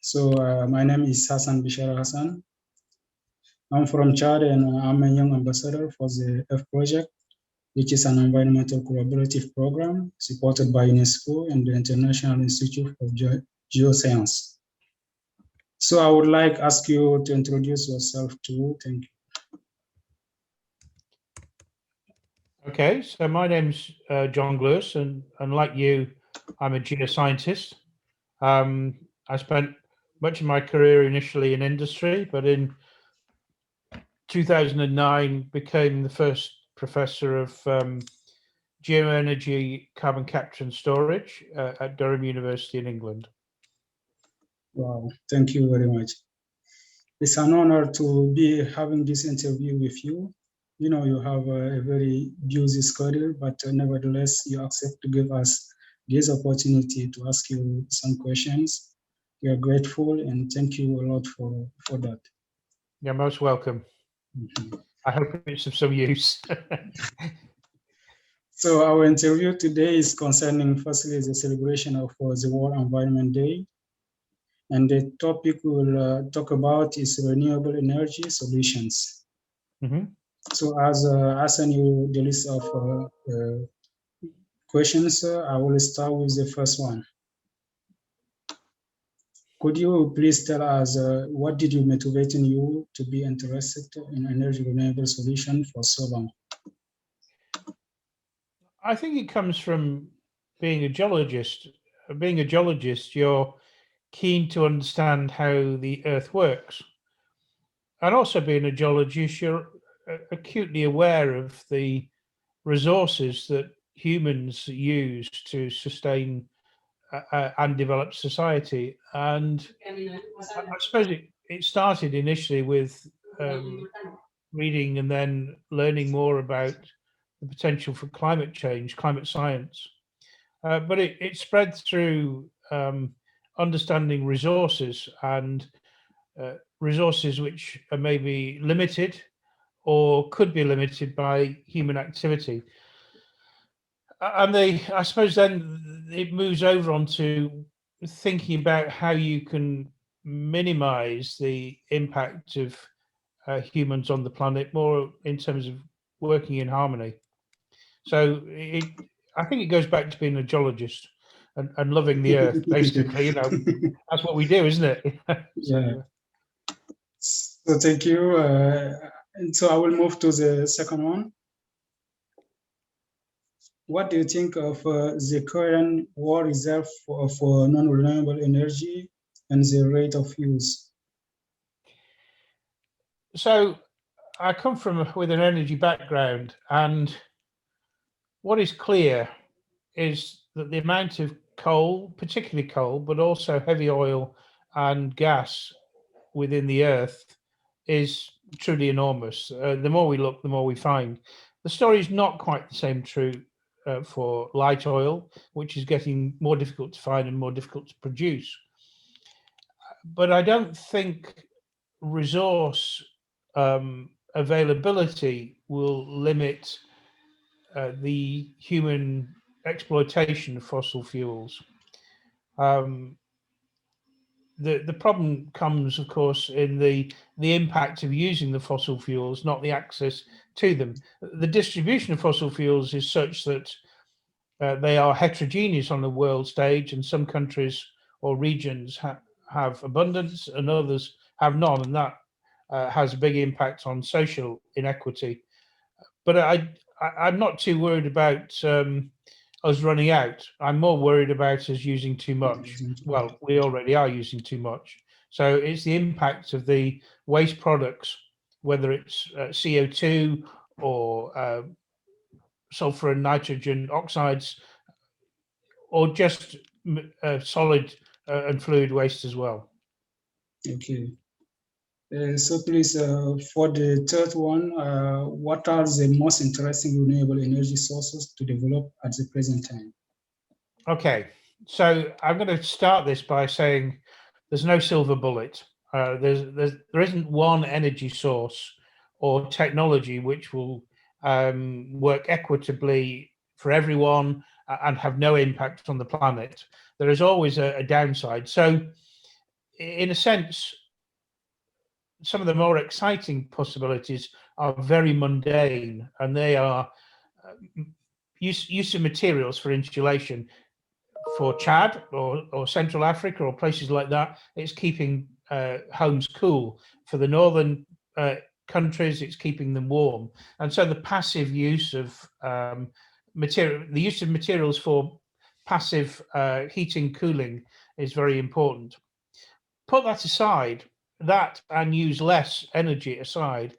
My name is Hassan Bishara Hassan. I'm from Chad and I'm a young ambassador for the F Project, which is an environmental collaborative program supported by UNESCO and the International Institute of Geoscience. So I would like to ask you to introduce yourself too. Thank you. Okay, so my name's John Gluyas, and like you, I'm a geoscientist. I spent much of my career initially in industry, but in 2009 became the first professor of geoenergy, carbon capture and storage at Durham University in England. Wow, thank you very much. It's an honor to be having this interview with you. You know, you have a very busy schedule, but nevertheless, you accept to give us this opportunity to ask you some questions. We are grateful and thank you a lot for that. You're most welcome. I hope it's of some use. So our interview today is concerning firstly the celebration of the World Environment Day. And the topic we'll talk about is renewable energy solutions. Mm-hmm. So as I knew the list of questions, I will start with the first one. Could you please tell us what did you motivate in you to be interested in energy renewable solution for so long? I think it comes from being a geologist. Being a geologist, you're keen to understand how the Earth works. And also being a geologist, you're acutely aware of the resources that humans use to sustain and develop society. And I suppose it started initially with reading and then learning more about the potential for climate change, climate science. But it spread through understanding resources and resources which are maybe limited or could be limited by human activity. And I suppose then it moves over onto thinking about how you can minimize the impact of humans on the planet, more in terms of working in harmony. So I think it goes back to being a geologist and loving the earth, basically. You know, that's what we do, isn't it? Yeah. So thank you. And so I will move to the second one. What do you think of the current war reserve for non-renewable energy and the rate of use? So I come with an energy background, and what is clear is that the amount of coal, particularly coal, but also heavy oil and gas within the earth is truly enormous. The more we look, the more we find. The story is not quite the same true for light oil, which is getting more difficult to find and more difficult to produce. But I don't think resource availability will limit the human exploitation of fossil fuels. The problem comes, of course, in the impact of using the fossil fuels, not the access to them. The distribution of fossil fuels is such that they are heterogeneous on the world stage, and some countries or regions have abundance and others have none, and that has a big impact on social inequity. But I'm not too worried about us running out. I'm more worried about us using too much. Well, we already are using too much. So it's the impact of the waste products, whether it's CO2 or sulfur and nitrogen oxides, or just solid and fluid waste as well. Okay. So please, for the third one, what are the most interesting renewable energy sources to develop at the present time? Okay, so I'm going to start this by saying there's no silver bullet. There isn't one energy source or technology which will work equitably for everyone and have no impact on the planet. There is always a downside. So in a sense, some of the more exciting possibilities are very mundane, and they are use of materials for insulation. For Chad or Central Africa or places like that, it's keeping homes cool. For the northern countries, it's keeping them warm. And so the passive use of the use of materials for passive heating, cooling is very important. Put that aside, that and use less energy aside.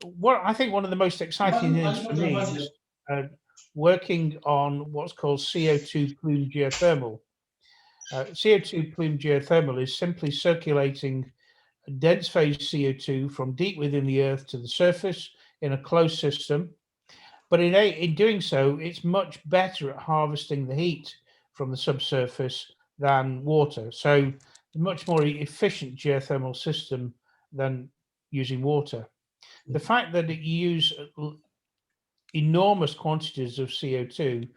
What I think one of the most exciting things for me is working on what's called CO2 plume geothermal. CO2 plume geothermal is simply circulating dense phase CO2 from deep within the earth to the surface in a closed system. But in doing so, it's much better at harvesting the heat from the subsurface than water. So much more efficient geothermal system than using water. The fact that it use enormous quantities of CO2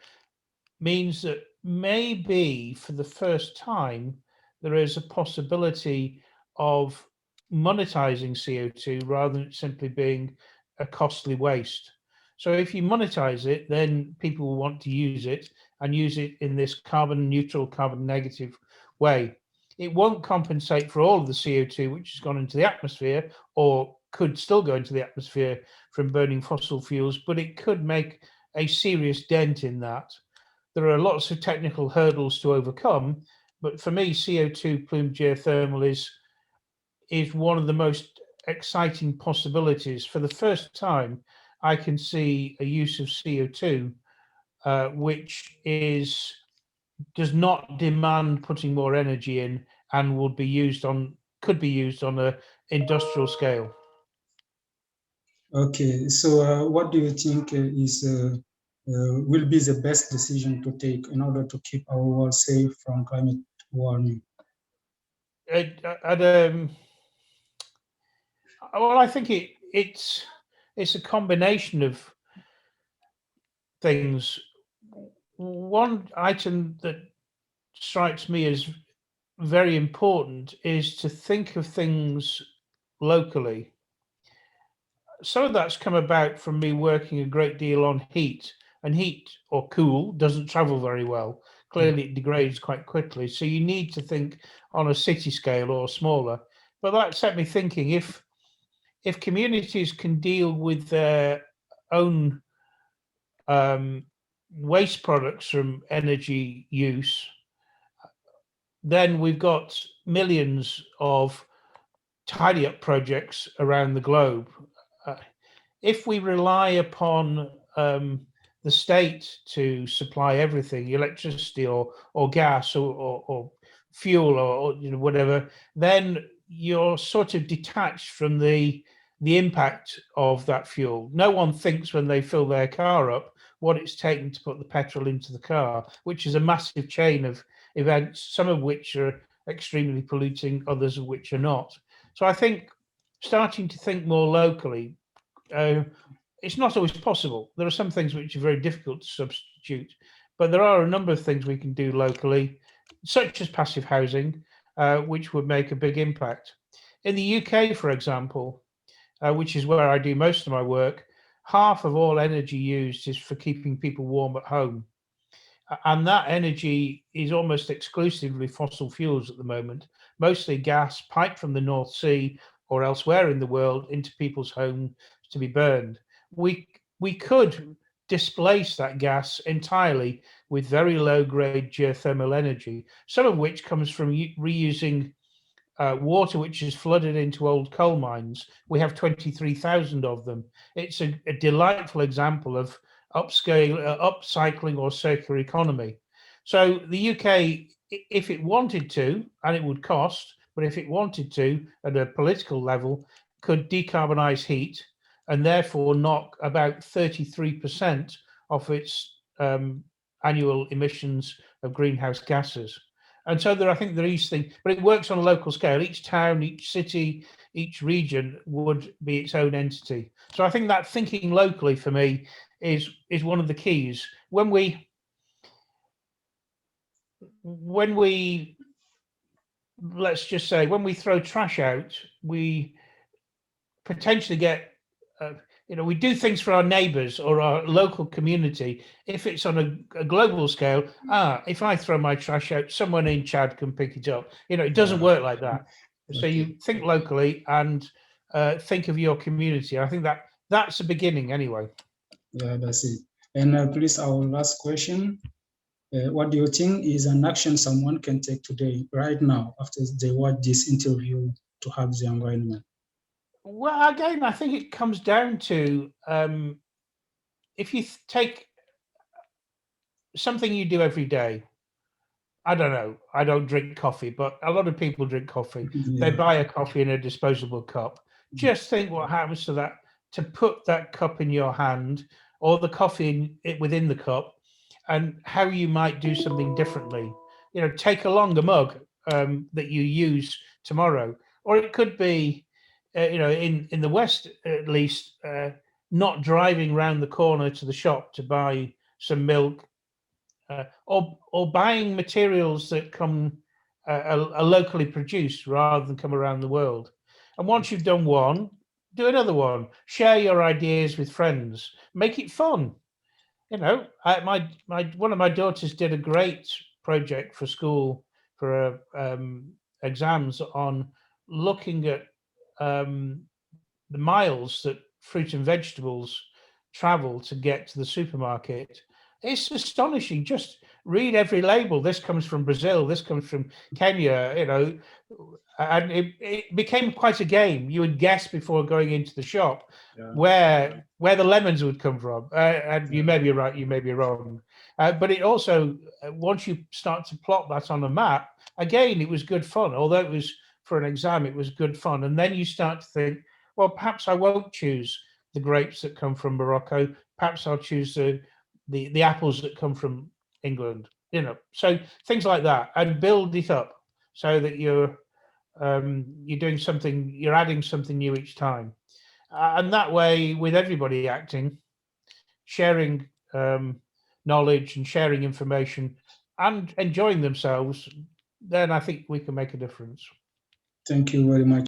means that maybe for the first time there is a possibility of monetizing CO2 rather than simply being a costly waste. So if you monetize it, then people will want to use it and use it in this carbon neutral, carbon negative way. It won't compensate for all of the CO2 which has gone into the atmosphere or could still go into the atmosphere from burning fossil fuels, but it could make a serious dent in that. There are lots of technical hurdles to overcome, but for me, CO2 plume geothermal is one of the most exciting possibilities. For the first time, I can see a use of CO2 which does not demand putting more energy in and could be used on a industrial scale. Okay, so what do you think will be the best decision to take in order to keep our world safe from climate warming? Well, I think it's a combination of things. One item that strikes me as very important is to think of things locally. Some of that's come about from me working a great deal on heat, and heat or cool doesn't travel very well. Clearly, it degrades quite quickly. So you need to think on a city scale or smaller. But that set me thinking, if communities can deal with their own waste products from energy use, then we've got millions of tidy up projects around the globe. If we rely upon the state to supply everything, electricity or gas or fuel or whatever, then you're sort of detached from the impact of that fuel. No one thinks when they fill their car up what it's taken to put the petrol into the car, which is a massive chain of events, some of which are extremely polluting, others of which are not. So I think starting to think more locally, it's not always possible. There are some things which are very difficult to substitute, but there are a number of things we can do locally, such as passive housing, which would make a big impact. In the UK, for example, which is where I do most of my work, half of all energy used is for keeping people warm at home. And that energy is almost exclusively fossil fuels at the moment, mostly gas piped from the North Sea or elsewhere in the world into people's homes to be burned. We could displace that gas entirely with very low grade geothermal energy, some of which comes from reusing water which is flooded into old coal mines. We have 23,000 of them. It's a delightful example of upcycling or circular economy. So the UK, if it wanted to, and it would cost, but if it wanted to, at a political level, could decarbonize heat and therefore knock about 33% off its annual emissions of greenhouse gases. And so I think there are these things, but it works on a local scale. Each town, each city, each region would be its own entity. So I think that thinking locally for me is one of the keys. When we let's just say, when we throw trash out, we potentially get, we do things for our neighbors or our local community. If it's on a global scale, if I throw my trash out, someone in Chad can pick it up. It doesn't work like that. So you think locally and think of your community. I think that's the beginning anyway. Yeah, that's it. And please, our last question. What do you think is an action someone can take today, right now, after they watch this interview to help the environment? Well, again, I think it comes down to if you take something you do every day. I don't know. I don't drink coffee, but a lot of people drink coffee. Yeah. They buy a coffee in a disposable cup. Just think what happens to that, to put that cup in your hand or the coffee within the cup, and how you might do something differently. Take along a mug that you use tomorrow, or it could be, in the West at least, not driving round the corner to the shop to buy some milk, or buying materials that come are locally produced rather than come around the world. And once you've done one, do another one. Share your ideas with friends. Make it fun. One of my daughters did a great project for school for exams on looking at the miles that fruit and vegetables travel to get to the supermarket. It's astonishing. Just read every label. This comes from Brazil. This comes from Kenya. And it became quite a game. You would guess before going into the shop where the lemons would come from. And you may be right, you may be wrong. But it also, once you start to plot that on a map, again, it was good fun. Although it was for an exam, it was good fun. And then you start to think, well, perhaps I won't choose the grapes that come from Morocco. Perhaps I'll choose the apples that come from England. So things like that, and build it up so that you're doing something, you're adding something new each time, and that way, with everybody acting, sharing knowledge and sharing information, and enjoying themselves, then I think we can make a difference. Thank you very much.